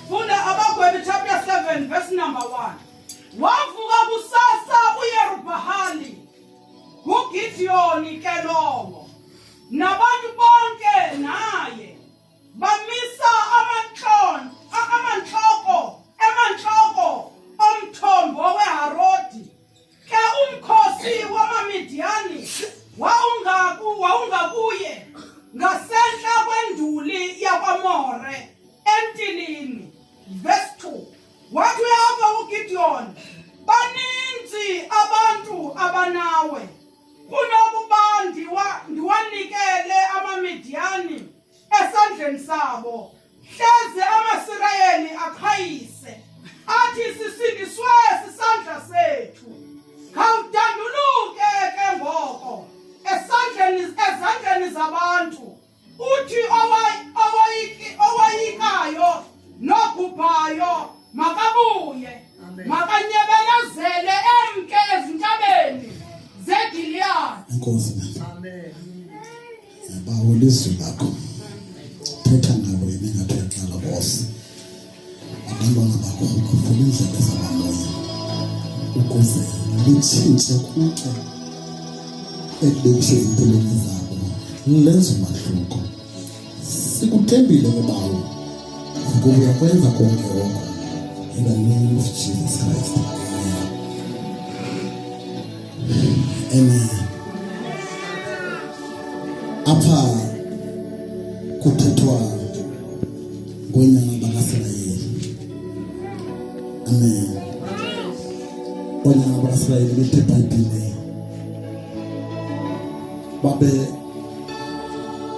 Funda Abagwebi chapter 7 verse number 1. Wavuka kusasa uYerubhali uGidiyoni kelongo nabantu bonke naye bamisa amanhloko omthombo weHarodi ke umkhosi wamaMidiyani wawungakuye ngasenhla kwenduli yakwaMore entilini. Verse 2. Wathi uyapha uGidiyoni, baninzi abantu abanawe kunokuba ndiwanikele amaMidiyani esandleni sabo, hleze amaSirayeli aqhayise athi sisindiswe sisandla sethu. Khawudanduluke ke ngoko ezandleni zabantu, uthi owayikayo nogubhayo makabuye, makanyebelezele emke ezintabeni zeGiliyadi. Enkosi. Amen. Bawulizwe lakho. Thetha nabo ebengathethela bosi. Abantwana bakho bafuna indlela zabamoya ukuze litshintshe konke ekubekishe impilweni zabo. Lenze umahluko. Sikuthembile ngebawo ngoba uyakwenza konke oko. In the name of Jesus Christ. Amen. Apha kuthethwa ngonyana bakaSirayeli. Amen. Onyana bakaSirayeli bethe eBhayibhileni babe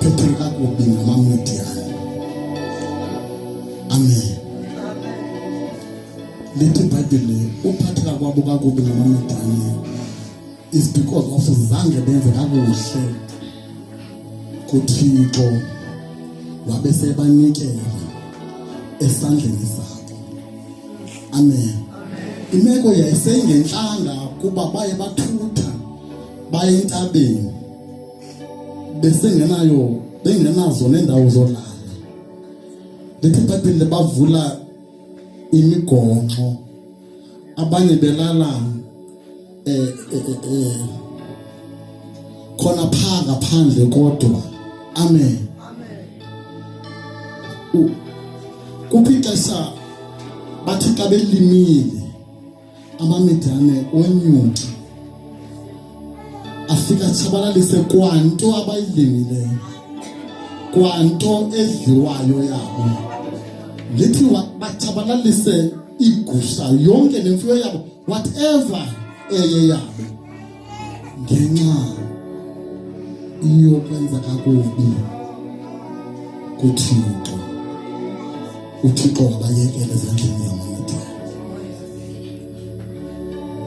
phethe kakubi ngamaMidiyani. Amen. Lithi iBhayibheli uphatheka kwabo kakubi ngamaMidiyani is because of zange benze kakuhle kuThixo wabe sebanikela esandleni sakhe. Amen. Imeko yayisengenhlanga kuba baye bathutha baye entabeni bengenazo nendawo zolala. Lithi iBhayibheli bavula imigonxo, abanye belala khona pha ngaphandle kodwa. Amen. Kuphixesha bathi xa belimile amaMidiyani onyuki afika tshabalalise kwanto abayilimileyo, kwanto edliwayo yabo. Lithi batshabalalise igusha yonke nemfuyo yabo, whatever eye yabo, ngenxa iyokwenza kakubi kuThixo. uThixo wabayekela ezandleni zamaMidiyani.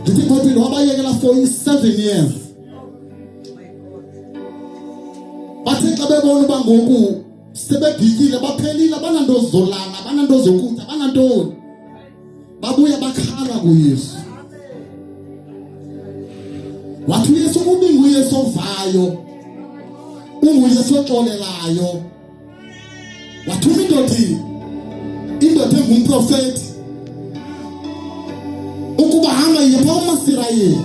Lithi iBhayibheli wabayekela for 7 years. Bathe xa bebona uba ngoku sebebhikile baphelile, abananto zolala, abananto zokutya, abanantoni, babuya bakhala kuYesu. Wathi uYesu kubi nguYesu ovayo, unguYesu oxolelayo. Wathuma indoda engumprofeti ukuba hamba yepha umaSirayeli,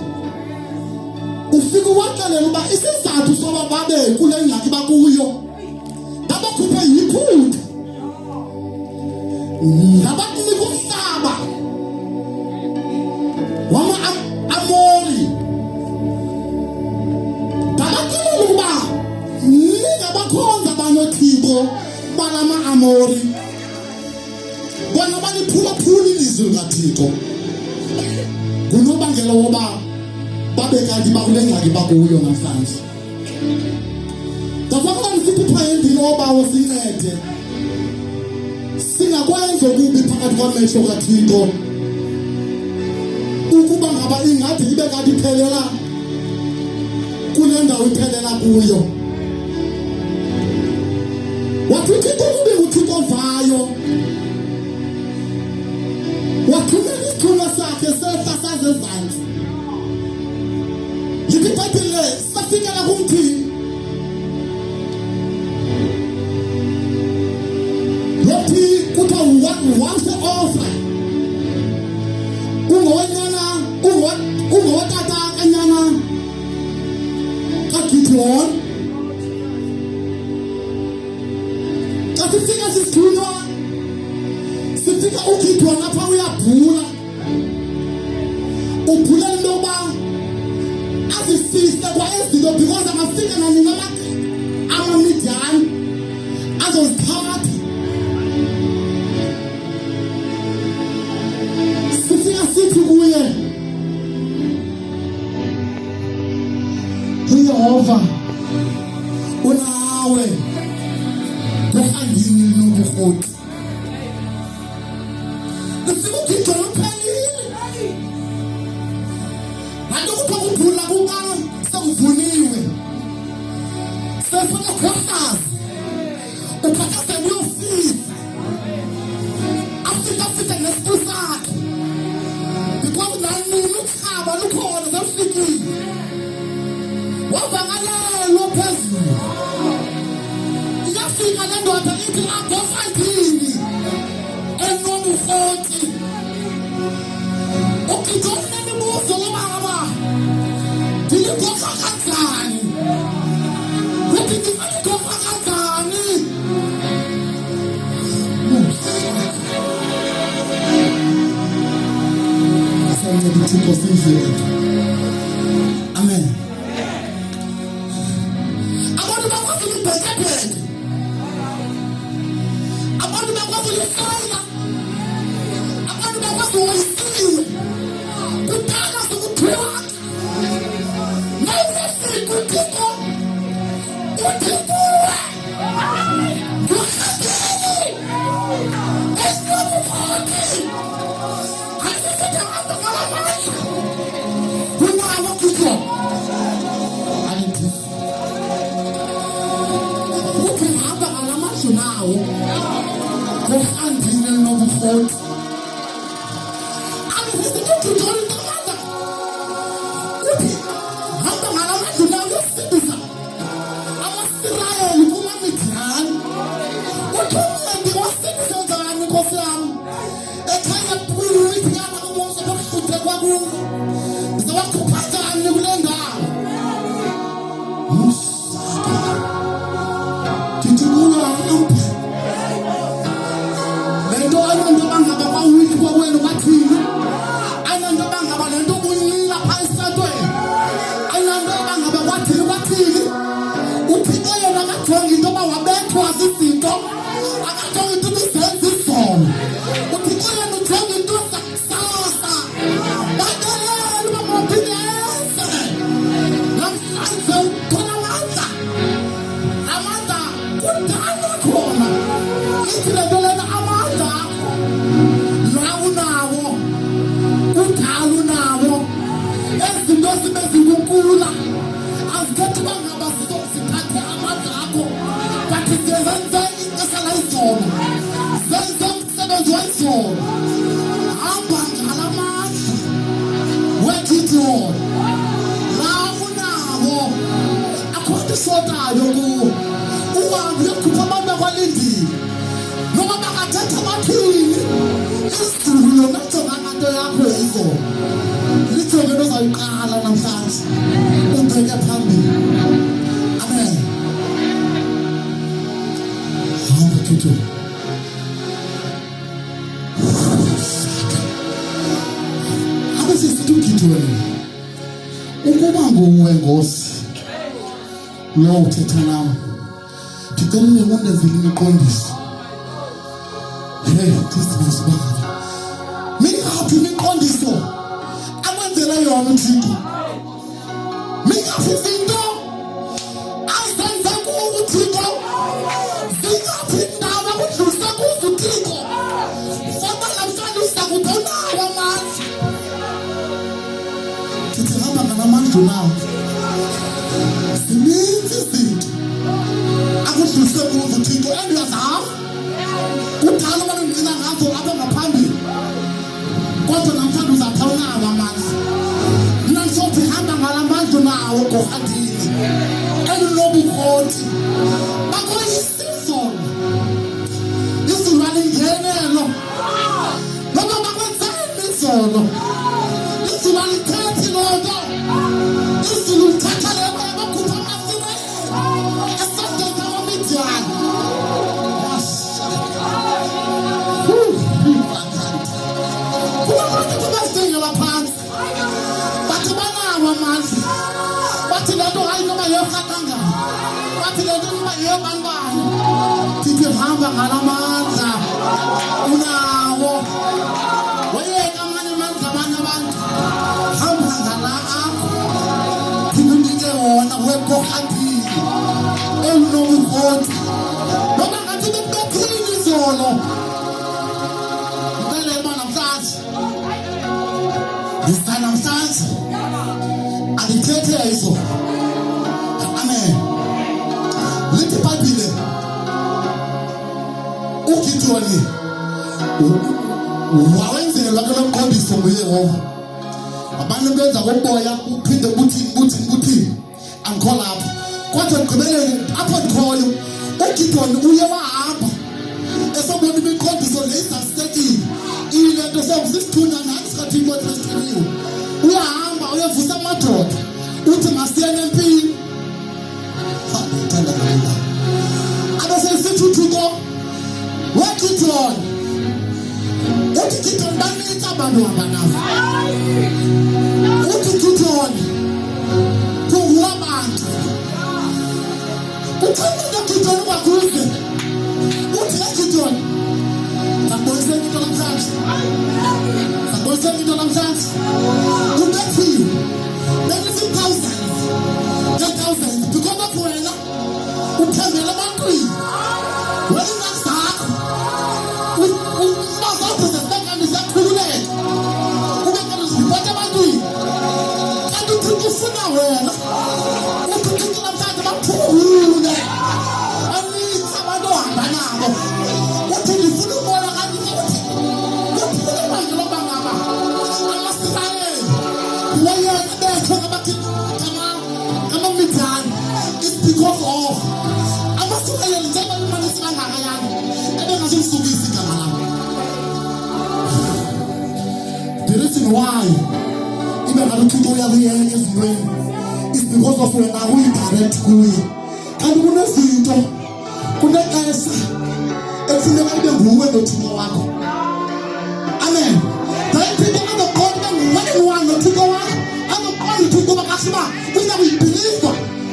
ufika waxelela uba isizathu soba babe kule ngxaki bakuyo babakhuphe yiphutha, ngabakunika umhlaba wama-Amori, ngabaxelela ukuba ningabakhonza banoThixo balama-Amori, bona baliphulaphula ilizwe likaThixo. Ngunobangela woba babe kanti bakule ngxaki bakuyo namhlanje. Ndafanele nisithi phayendini obawo sincede singakwenza okubi phakathi kwamehlo kaThixo, ukuba ngaba ingathi ibe kanti iphelela kule ndawo iphelela kuyo. Wathi uThixo kubi nguThixo ovayo, wathumela isithunywa sakhe sehla sazezantsi. Lithi iBhayibheli safika sihle kwaezinto because angafika nanini amamidiyani azozithatha. Sifika sithi kuye, uYehova unawe kuhambini nobuhoti. Sifika uphelile. Andikuthi ukubhula kuka sekuvuniwe. Sefuna kwazi. Ukhathaze uyofika. Afika nesipusakhe. Because nanini ukhaba lukhona selufikile. Wavangalelo phezulu. Iyafika le ndoda ithi agofayini. Enobuhoti. Ukijona nemibuzo lobaba. Ndiligofa kanjani? Uthi ndingaligofa kanjani? Amen. Abantu bakwazi ukubhekabheka. Abantu bakwazi ukusayina. Abantu bakwazi ukuyisiwe. Kudala sokuthiwa. Nawufika uThixo. uThixo. Kuhambeni. Esinobuhoti. Asisithanda ngalamandla. Unawo Thixo. Ukuhamba ngalamandla nawo. Kuhambeni nobuhoti. Ukuba nguwe Nkosi lo uthetha nawe ndicela ungondezile imiqondiso. Hey Kristu baba, mingaphi imiqondiso akwenzela yona uThixo? Mingaphi izinto azenza kuwe uThixo? Mingaphi indaba kudlulisa kuwe uThixo? Ngoba namhlanje usakubonayo manje. Ngihamba ngalamandla nawe. Zininzi izinto akudlulise kuwe uThixo endiyazazi. Kudala balungcina ngazo apha ngaphambili. Kodwa namhlanje uzaphawulana manje. Mina ngizothi hamba ngalamandla nawe gohandini. Elilobuhoti. Bakoyisizono. Izulwane ingenelo. Noma bakwenzeni izono. Izulwane ithethe lonto. Izulu lithatha lebo yabakhupha amasibele. Esandleni samamidiyani. Kuba abantu abazidingela phansi. Bathi banawo amandla. kangaka wathi le nto uba yebantwana thithi hamba ngalamandla unawo wayeka amanye amandla abanye abantu hamba ngala apho ndinike wona wekokhambili ewunowukoti noba ngathi bekuthini izolo nteleba namhlanje ndisa namhlanje andithethe izo amen lithi ibhayibhile uGidiyoni wawenzelwa ke lo mqondiso nguYehova abantu benza koboya uphinde buthi angikho lapho kodwa gqibeleni apho ndikhoyo uGidiyoni uye wahamba esobona imiqondiso le izasekile ile nto sesithunya nathi sikaThixo esithiniwe uyahamba uyevusa amadoda uthi masiyene empini thanda wena abasesithi uThixo weGidiyoni uthi Gidiyoni banintsi abantu hamba nabo uthi Gidiyoni phungula abantu uthanda Gidiyoni bakuze uthi Gidiyoni sakubonisa into namhlanje ubethiwe benisi thousands because of wena uthembele ebantwini wena zakho bazapho zesibekani ziyakhululeka ube kanti uzibhothe ebantwini kanti uThixo ufuna wena uthi uThixo namhlanje baphungule banintsi abantu ohamba nabo uthi ndifuna ubona kanti uphule manje loba ngaba amasirayeli wayena betho amamidiyani it's because of amasirayeli njengoba imanisi kangakayani ebengazimsukisi igama labo the reason why ibe ngabe uThixo uyakuyeka ezintweni is because of wena uyidirect kuye kanti kunezinto kunexesha ekufuneka ube nguwe noThixo wakho amen then people are the God when noThixo wakho azokwazi uThixo bakasiba uzakuyibhiliva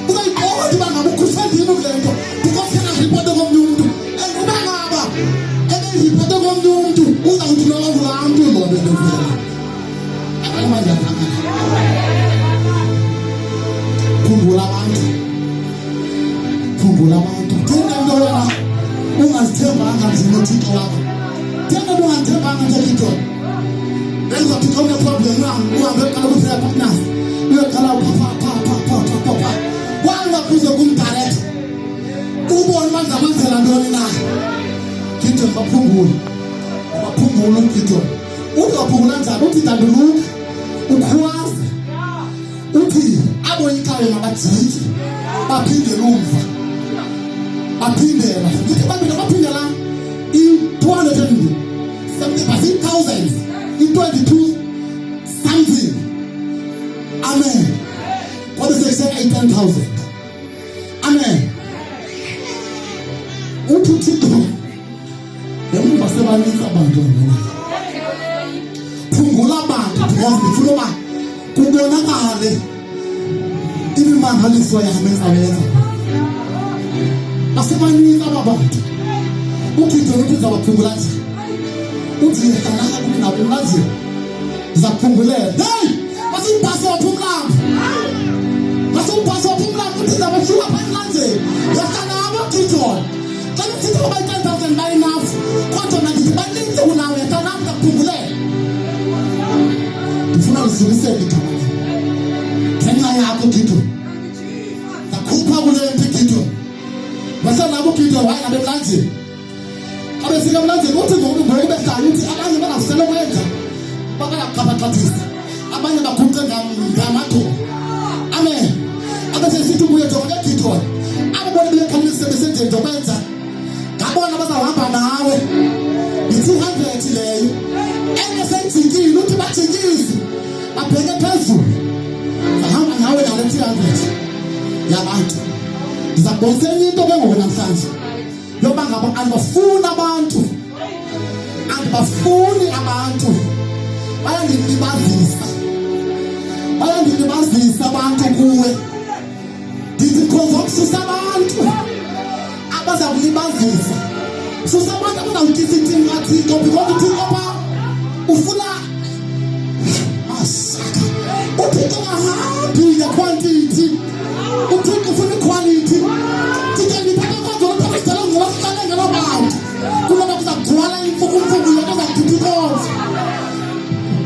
uzayibona uba ngabe ukhuselekile kule nto because yena ngiyiphote komnye umuntu and uba ngaba ebeyiphote komnye umuntu uzawuthi lowo ngulaa mntu loo nto endenzela amanje aphakade khumbula abantu thina into wena ungazithembanga noThixo wakho thina ungazithembanga noThixo benza Thixo uneproblem uhambe eqala ukuphela partners uyaqala pha wanga kuze kumdirect ubone manje amandlela ntoni na Gidiyoni baphungula uGidiyoni uzaphungula njani uthi danduluka ukhwaze uthi aboyikayo mabajike baphindela umva baphindela ngithi baphindela i-270,000 i-22 something amen kodwa seseka 10,000 amen uthi uThixo yemva sebanintsi abantu phungula abantu because ndifuna uba kubonakale imimangaliso yami ezawenza basebanintsi aba bantu uGidiyoni uthi zabaphungula nje uthi yekanaka kuni nabo mlazi zaphungulela hey masipase waphumlambo uthi zabashuka phansi yakanabo Gidiyoni xa uThixo uba 10,000 by enough kodwa nathi baninzi unawe yakanabo zaphungulela ndifuna uzuliseke igama ngenxa yakho Gidiyoni zakhupha kule nto Gidiyoni wasenabo Gidiyoni wayengabe emlanjeni abesika emlanjeni uthi ngoku behlala uthi abanye bangasele kwenza bakayaqhabaxhathisa abanye baguqe ngamathuba amen abesesithi kuye jonga Gidiyoni ababona bekhalisa besendento benza ngabona bazahamba nawe i-200 leyo engesejikile uthi bajikise babheke phezulu bahamba nawe nale 300 yabantu ngizakubonisa enye into ke ngoku namhlanje yoba ngabo andibafuni abantu bayandilibazisa abantu kuwe ndithi Because of susabantu abaza kulibazisa. Susabantu abazawukisa intinga kaThixo because uThixo pha ufuna masaka. uThixo kahambi nge-quantity. uThixo ufuna i-quality. Thixo ngiphatha konke lokho okudala ngelahlale ngelabantu. Kuloba kuzagcwala imfukumfuku yonke ezakukhipha inkonzo.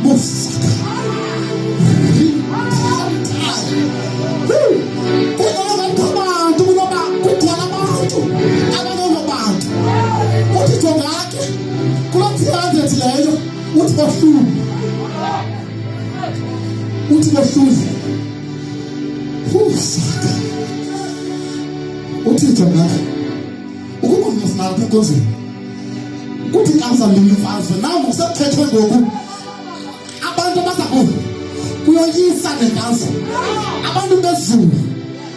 Musaka. Kunobantu kuloba kugcwala abantu abangobantu. uThixo ngakhe kulo 300 leyo uthi bohlule. uthi bohlule. Musaka. uThixo ngakhe ukuba ngifuna lapha enkonzweni kuthi kamsa limfazwe nawo kusekhethwe ngoku abantu abazakubo kuyoyisa nenkazo abantu bezulu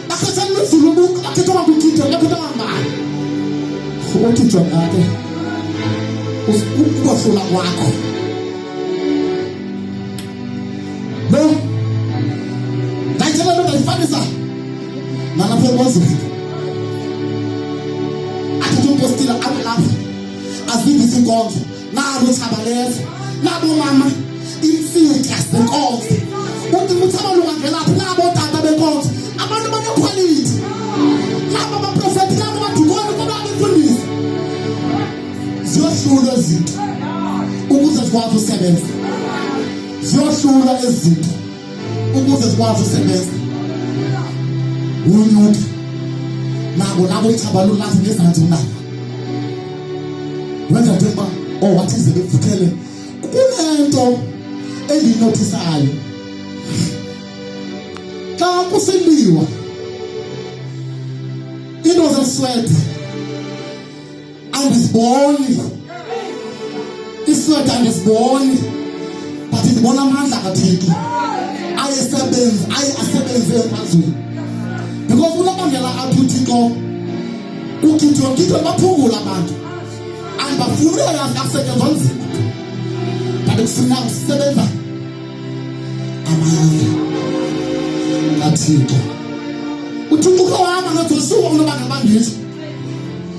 bakhethelwe izulu bakhethwa ngukitho bakhethwa ngani. uThixo ngakhe ukuhlula kwakho no ngayitshela lento ngayifanisa nalapha enkonzweni. Postila amelapha azivisa inkonzo nabo Thabaleza nabo mama imfika senkonzo uthi uThabalunga ngelapha nabo tata benkonzo abantu banequality nabo abaprofeti nabo badukona ngoba befundisa ziyohlula izinto ukuze zikwazi usebenza. ziyohlula izinto ukuze zikwazi usebenza. unyuka nabo iThabalunga lazi ngezansi unabo wenza njengoba wathi ize bevukele. Kunento engiyinotisayo xa kusiliwa into zeswede andiziboni. iswede andiziboni but ndibona amandla kaThixo asebenze emazweni because unobangela apho uThixo ukitho baphungula abantu bafuna yasebenza nzima but kufuna ukusebenza amandla kaThixo. uThixo uhamba noJoshua unobangela bangithi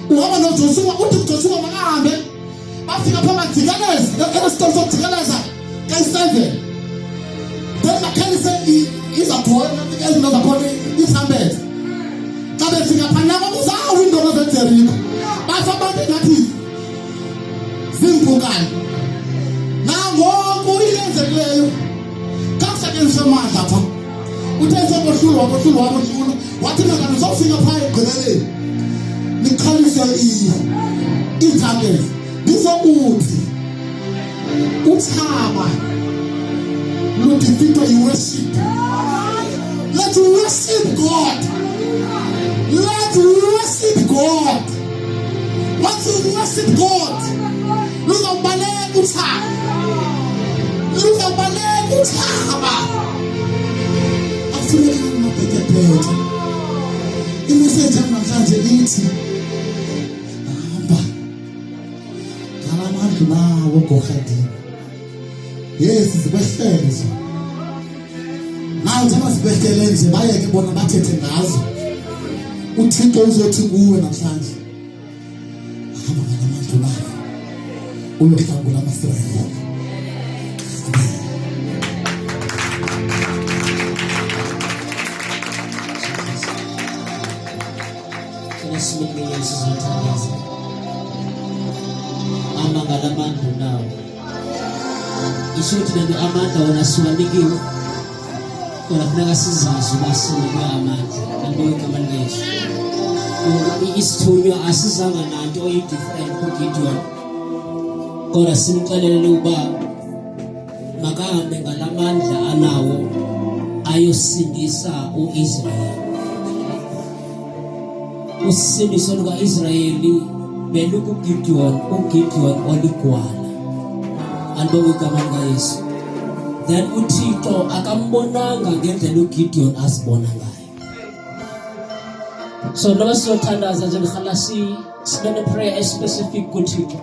uhamba noJoshua uthi uJoshua makahambe bafika pha bajikeleza esitolo sokujikeleza ka-7 then bakhelise izakhona ezinto zakhona isihambele xa befika phanyako kuzawindomo zejeriko bafa abantu ngathi zimpukane. Nangoku iyenzekileyo kakusetyenziswe amandla pha uthe sokohlulwa wathi maka nizofika phaa ekugqibeleni nikhalise iithambezi ndizokuthi uthaba ludifitwe yi-worship. Let's worship God. Let's worship God. Once you worship God luzawubaleka uthaba. Akufuneki amabhekebheke. Imeseji namhlanje ithi hamba ngalamandlu lawo gohadini. Yes zibehlele zo nawe thaba zibehlele nje bayeke bona bathethe ngazo. uThixo uzothi kuwe namhlanje hamba ngalamandlu lawo uyohlangula amaSirayeli. Simukile sizothandaza amangala amandla nawo isho ukuthi lento amandla wona siwanikiwe kodwa kufuneka sizazi uba sinikwe amandla kanti igama likaYesu. Isithunywa asizanga nanto oyi-different kuGideon kodwa simxelele uba makahambe ngalamandla anawo ayosindisa u-Israyeli. Usindiso luka-Israyeli belukuGideon, uGideon oligwala andibonge igama likaYesu. Then uThixo akambonanga ngendlela uGideon azibona ngayo. So noba sizothandaza njengehala sinone prayer specific kuThixo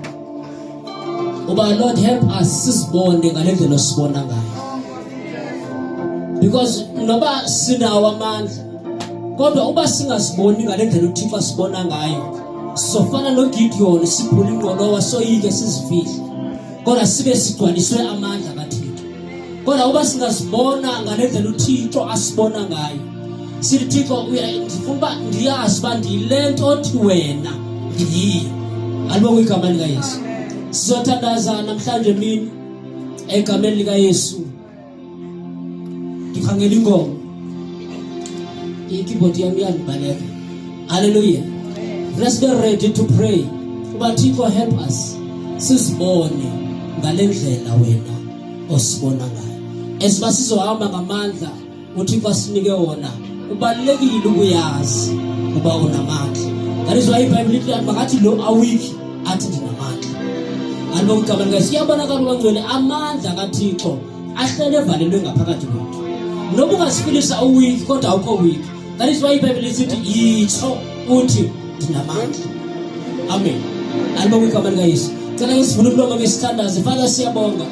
uba Lord help us sizibone ngale ndlela osibona ngayo, because noba sinawo amandla kodwa uba singaziboni ngale ndlela uThixo asibona ngayo sofana noGideon siphula ingqolowa soyike sizifihle kodwa sibe sigcwaliswe amandla kaThixo. Kodwa uba singazibona ngale ndlela uThixo asibona ngayo sithi Thixo ndifuna uba ndiyazi uba ndiyilento othi wena ndiyiyo. Alibo kwigama likaYesu. Sizothandaza namhlanje mini egameni likaYesu. Ndikhangela ingoma ikeyboard yami iyandibaleka. Hallelujah. Let's get ready to pray. Uba Thixo help us sizibone ngale ndlela wena osibona ngayo. Esiba sizohamba ngamandla uThixo asinike wona. Kubalekile ukuyazi uba unamandla. That is why iBhayibheli lithi makathi lo awiki athi ndinamandla. Alibo kwigama likaYesu. Siyabonakala ubangcwele amandla kaThixo ahlele evalelwe ngaphakathi kwethu. Noba ungasifilisa uwiki kodwa awukho weak. That is why iBhayibheli lithi yitsho uthi ndinamandla. Amen. Alibo kwigama likaYesu. Cela ngisivule umlomo ngesithandaze. Father siyabonga